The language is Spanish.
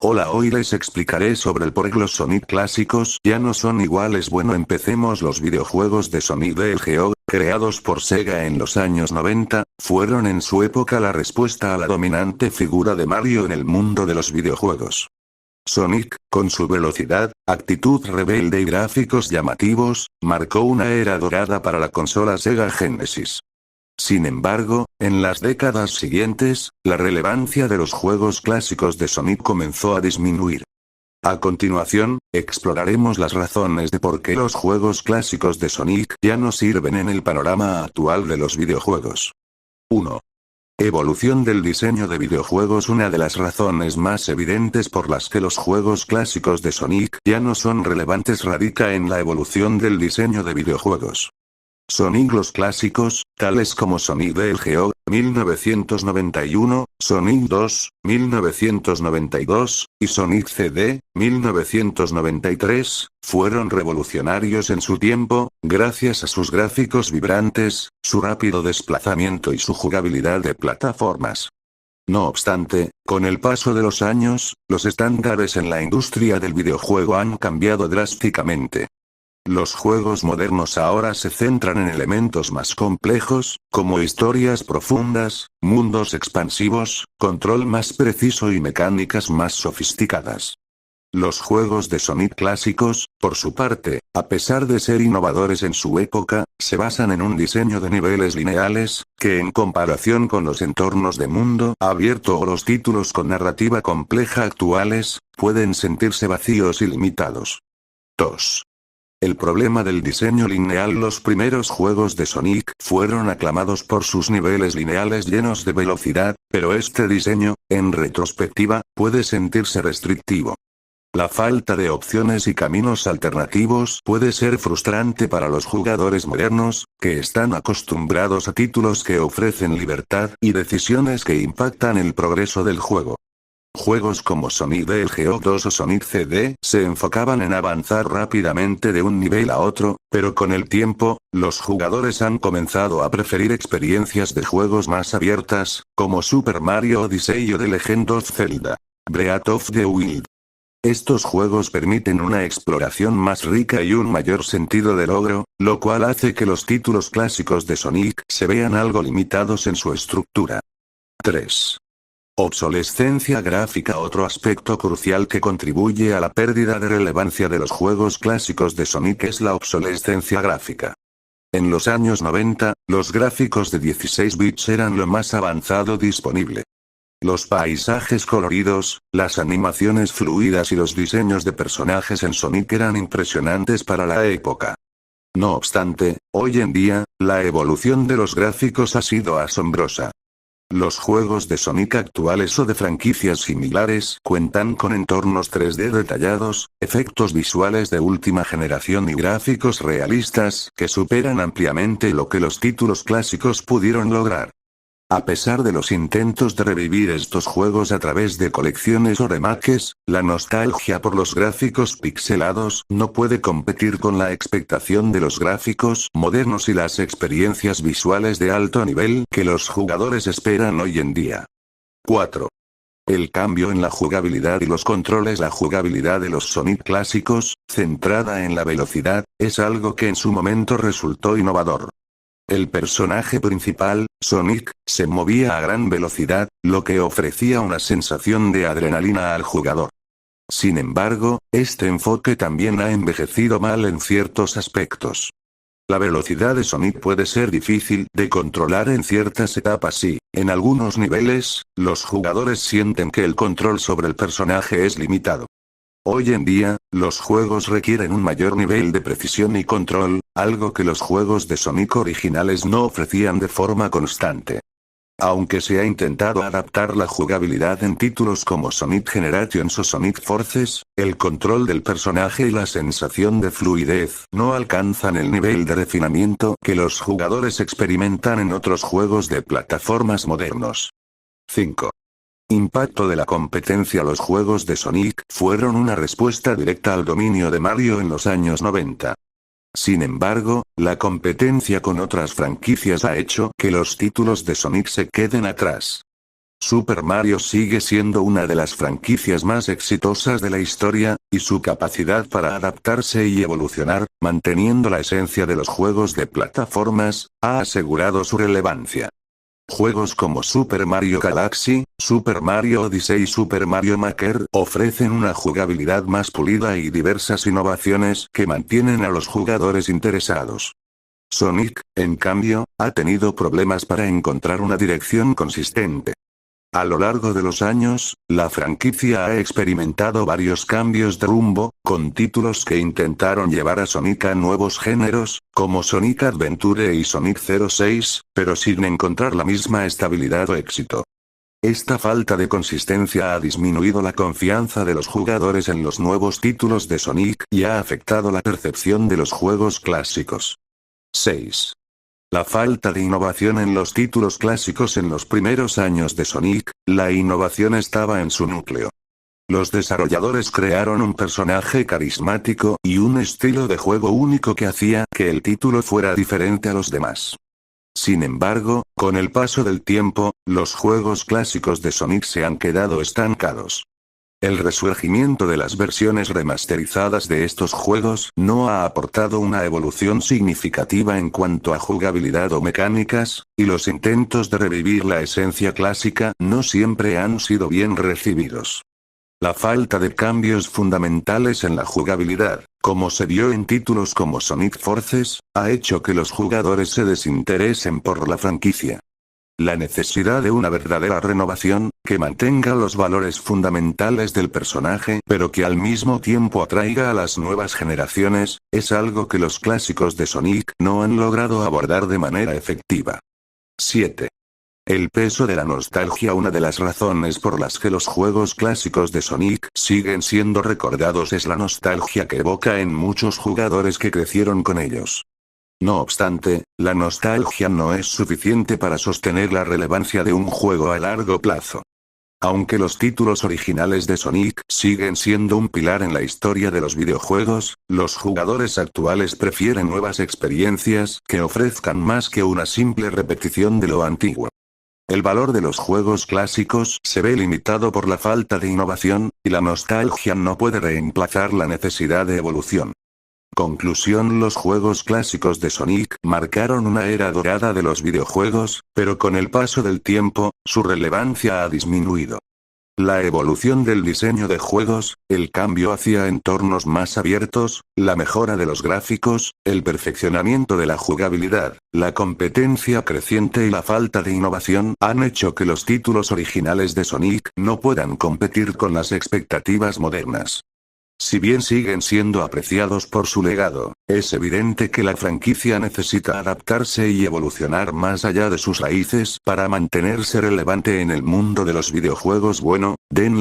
Hola, hoy les explicaré sobre el por qué los Sonic clásicos ya no son iguales. Bueno, empecemos. Los videojuegos de Sonic the Hedgehog, creados por Sega en los años 90, fueron en su época la respuesta a la dominante figura de Mario en el mundo de los videojuegos. Sonic, con su velocidad, actitud rebelde y gráficos llamativos, marcó una era dorada para la consola Sega Genesis. Sin embargo, en las décadas siguientes, la relevancia de los juegos clásicos de Sonic comenzó a disminuir. A continuación, exploraremos las razones de por qué los juegos clásicos de Sonic ya no sirven en el panorama actual de los videojuegos. 1. Evolución del diseño de videojuegos. Una de las razones más evidentes por las que los juegos clásicos de Sonic ya no son relevantes radica en la evolución del diseño de videojuegos. Sonic los clásicos, tales como Sonic the Hedgehog, 1991, Sonic 2, 1992, y Sonic CD, 1993, fueron revolucionarios en su tiempo, gracias a sus gráficos vibrantes, su rápido desplazamiento y su jugabilidad de plataformas. No obstante, con el paso de los años, los estándares en la industria del videojuego han cambiado drásticamente. Los juegos modernos ahora se centran en elementos más complejos, como historias profundas, mundos expansivos, control más preciso y mecánicas más sofisticadas. Los juegos de Sonic clásicos, por su parte, a pesar de ser innovadores en su época, se basan en un diseño de niveles lineales, que en comparación con los entornos de mundo abierto o los títulos con narrativa compleja actuales, pueden sentirse vacíos y limitados. 2. El problema del diseño lineal. Los primeros juegos de Sonic fueron aclamados por sus niveles lineales llenos de velocidad, pero este diseño, en retrospectiva, puede sentirse restrictivo. La falta de opciones y caminos alternativos puede ser frustrante para los jugadores modernos, que están acostumbrados a títulos que ofrecen libertad y decisiones que impactan el progreso del juego. Juegos como Sonic the Hedgehog 2 o Sonic CD se enfocaban en avanzar rápidamente de un nivel a otro, pero con el tiempo, los jugadores han comenzado a preferir experiencias de juegos más abiertas, como Super Mario Odyssey o The Legend of Zelda: Breath of the Wild. Estos juegos permiten una exploración más rica y un mayor sentido de logro, lo cual hace que los títulos clásicos de Sonic se vean algo limitados en su estructura. 3. Obsolescencia gráfica. Otro aspecto crucial que contribuye a la pérdida de relevancia de los juegos clásicos de Sonic es la obsolescencia gráfica. En los años 90, los gráficos de 16 bits eran lo más avanzado disponible. Los paisajes coloridos, las animaciones fluidas y los diseños de personajes en Sonic eran impresionantes para la época. No obstante, hoy en día, la evolución de los gráficos ha sido asombrosa. Los juegos de Sonic actuales o de franquicias similares cuentan con entornos 3D detallados, efectos visuales de última generación y gráficos realistas que superan ampliamente lo que los títulos clásicos pudieron lograr. A pesar de los intentos de revivir estos juegos a través de colecciones o remakes, la nostalgia por los gráficos pixelados no puede competir con la expectación de los gráficos modernos y las experiencias visuales de alto nivel que los jugadores esperan hoy en día. 4. El cambio en la jugabilidad y los controles. La jugabilidad de los Sonic clásicos, centrada en la velocidad, es algo que en su momento resultó innovador. El personaje principal, Sonic, se movía a gran velocidad, lo que ofrecía una sensación de adrenalina al jugador. Sin embargo, este enfoque también ha envejecido mal en ciertos aspectos. La velocidad de Sonic puede ser difícil de controlar en ciertas etapas y, en algunos niveles, los jugadores sienten que el control sobre el personaje es limitado. Hoy en día, los juegos requieren un mayor nivel de precisión y control, algo que los juegos de Sonic originales no ofrecían de forma constante. Aunque se ha intentado adaptar la jugabilidad en títulos como Sonic Generations o Sonic Forces, el control del personaje y la sensación de fluidez no alcanzan el nivel de refinamiento que los jugadores experimentan en otros juegos de plataformas modernos. 5. Impacto de la competencia. Los juegos de Sonic fueron una respuesta directa al dominio de Mario en los años 90. Sin embargo, la competencia con otras franquicias ha hecho que los títulos de Sonic se queden atrás. Super Mario sigue siendo una de las franquicias más exitosas de la historia, y su capacidad para adaptarse y evolucionar, manteniendo la esencia de los juegos de plataformas, ha asegurado su relevancia. Juegos como Super Mario Galaxy, Super Mario Odyssey y Super Mario Maker ofrecen una jugabilidad más pulida y diversas innovaciones que mantienen a los jugadores interesados. Sonic, en cambio, ha tenido problemas para encontrar una dirección consistente. A lo largo de los años, la franquicia ha experimentado varios cambios de rumbo, con títulos que intentaron llevar a Sonic a nuevos géneros, como Sonic Adventure y Sonic 06, pero sin encontrar la misma estabilidad o éxito. Esta falta de consistencia ha disminuido la confianza de los jugadores en los nuevos títulos de Sonic y ha afectado la percepción de los juegos clásicos. 6. La falta de innovación en los títulos clásicos. En los primeros años de Sonic, la innovación estaba en su núcleo. Los desarrolladores crearon un personaje carismático y un estilo de juego único que hacía que el título fuera diferente a los demás. Sin embargo, con el paso del tiempo, los juegos clásicos de Sonic se han quedado estancados. El resurgimiento de las versiones remasterizadas de estos juegos no ha aportado una evolución significativa en cuanto a jugabilidad o mecánicas, y los intentos de revivir la esencia clásica no siempre han sido bien recibidos. La falta de cambios fundamentales en la jugabilidad, como se vio en títulos como Sonic Forces, ha hecho que los jugadores se desinteresen por la franquicia. La necesidad de una verdadera renovación, que mantenga los valores fundamentales del personaje pero que al mismo tiempo atraiga a las nuevas generaciones, es algo que los clásicos de Sonic no han logrado abordar de manera efectiva. 7. El peso de la nostalgia. Una de las razones por las que los juegos clásicos de Sonic siguen siendo recordados es la nostalgia que evoca en muchos jugadores que crecieron con ellos. No obstante, la nostalgia no es suficiente para sostener la relevancia de un juego a largo plazo. Aunque los títulos originales de Sonic siguen siendo un pilar en la historia de los videojuegos, los jugadores actuales prefieren nuevas experiencias que ofrezcan más que una simple repetición de lo antiguo. El valor de los juegos clásicos se ve limitado por la falta de innovación, y la nostalgia no puede reemplazar la necesidad de evolución. Conclusión: los juegos clásicos de Sonic marcaron una era dorada de los videojuegos, pero con el paso del tiempo, su relevancia ha disminuido. La evolución del diseño de juegos, el cambio hacia entornos más abiertos, la mejora de los gráficos, el perfeccionamiento de la jugabilidad, la competencia creciente y la falta de innovación han hecho que los títulos originales de Sonic no puedan competir con las expectativas modernas. Si bien siguen siendo apreciados por su legado, es evidente que la franquicia necesita adaptarse y evolucionar más allá de sus raíces para mantenerse relevante en el mundo de los videojuegos. Bueno, den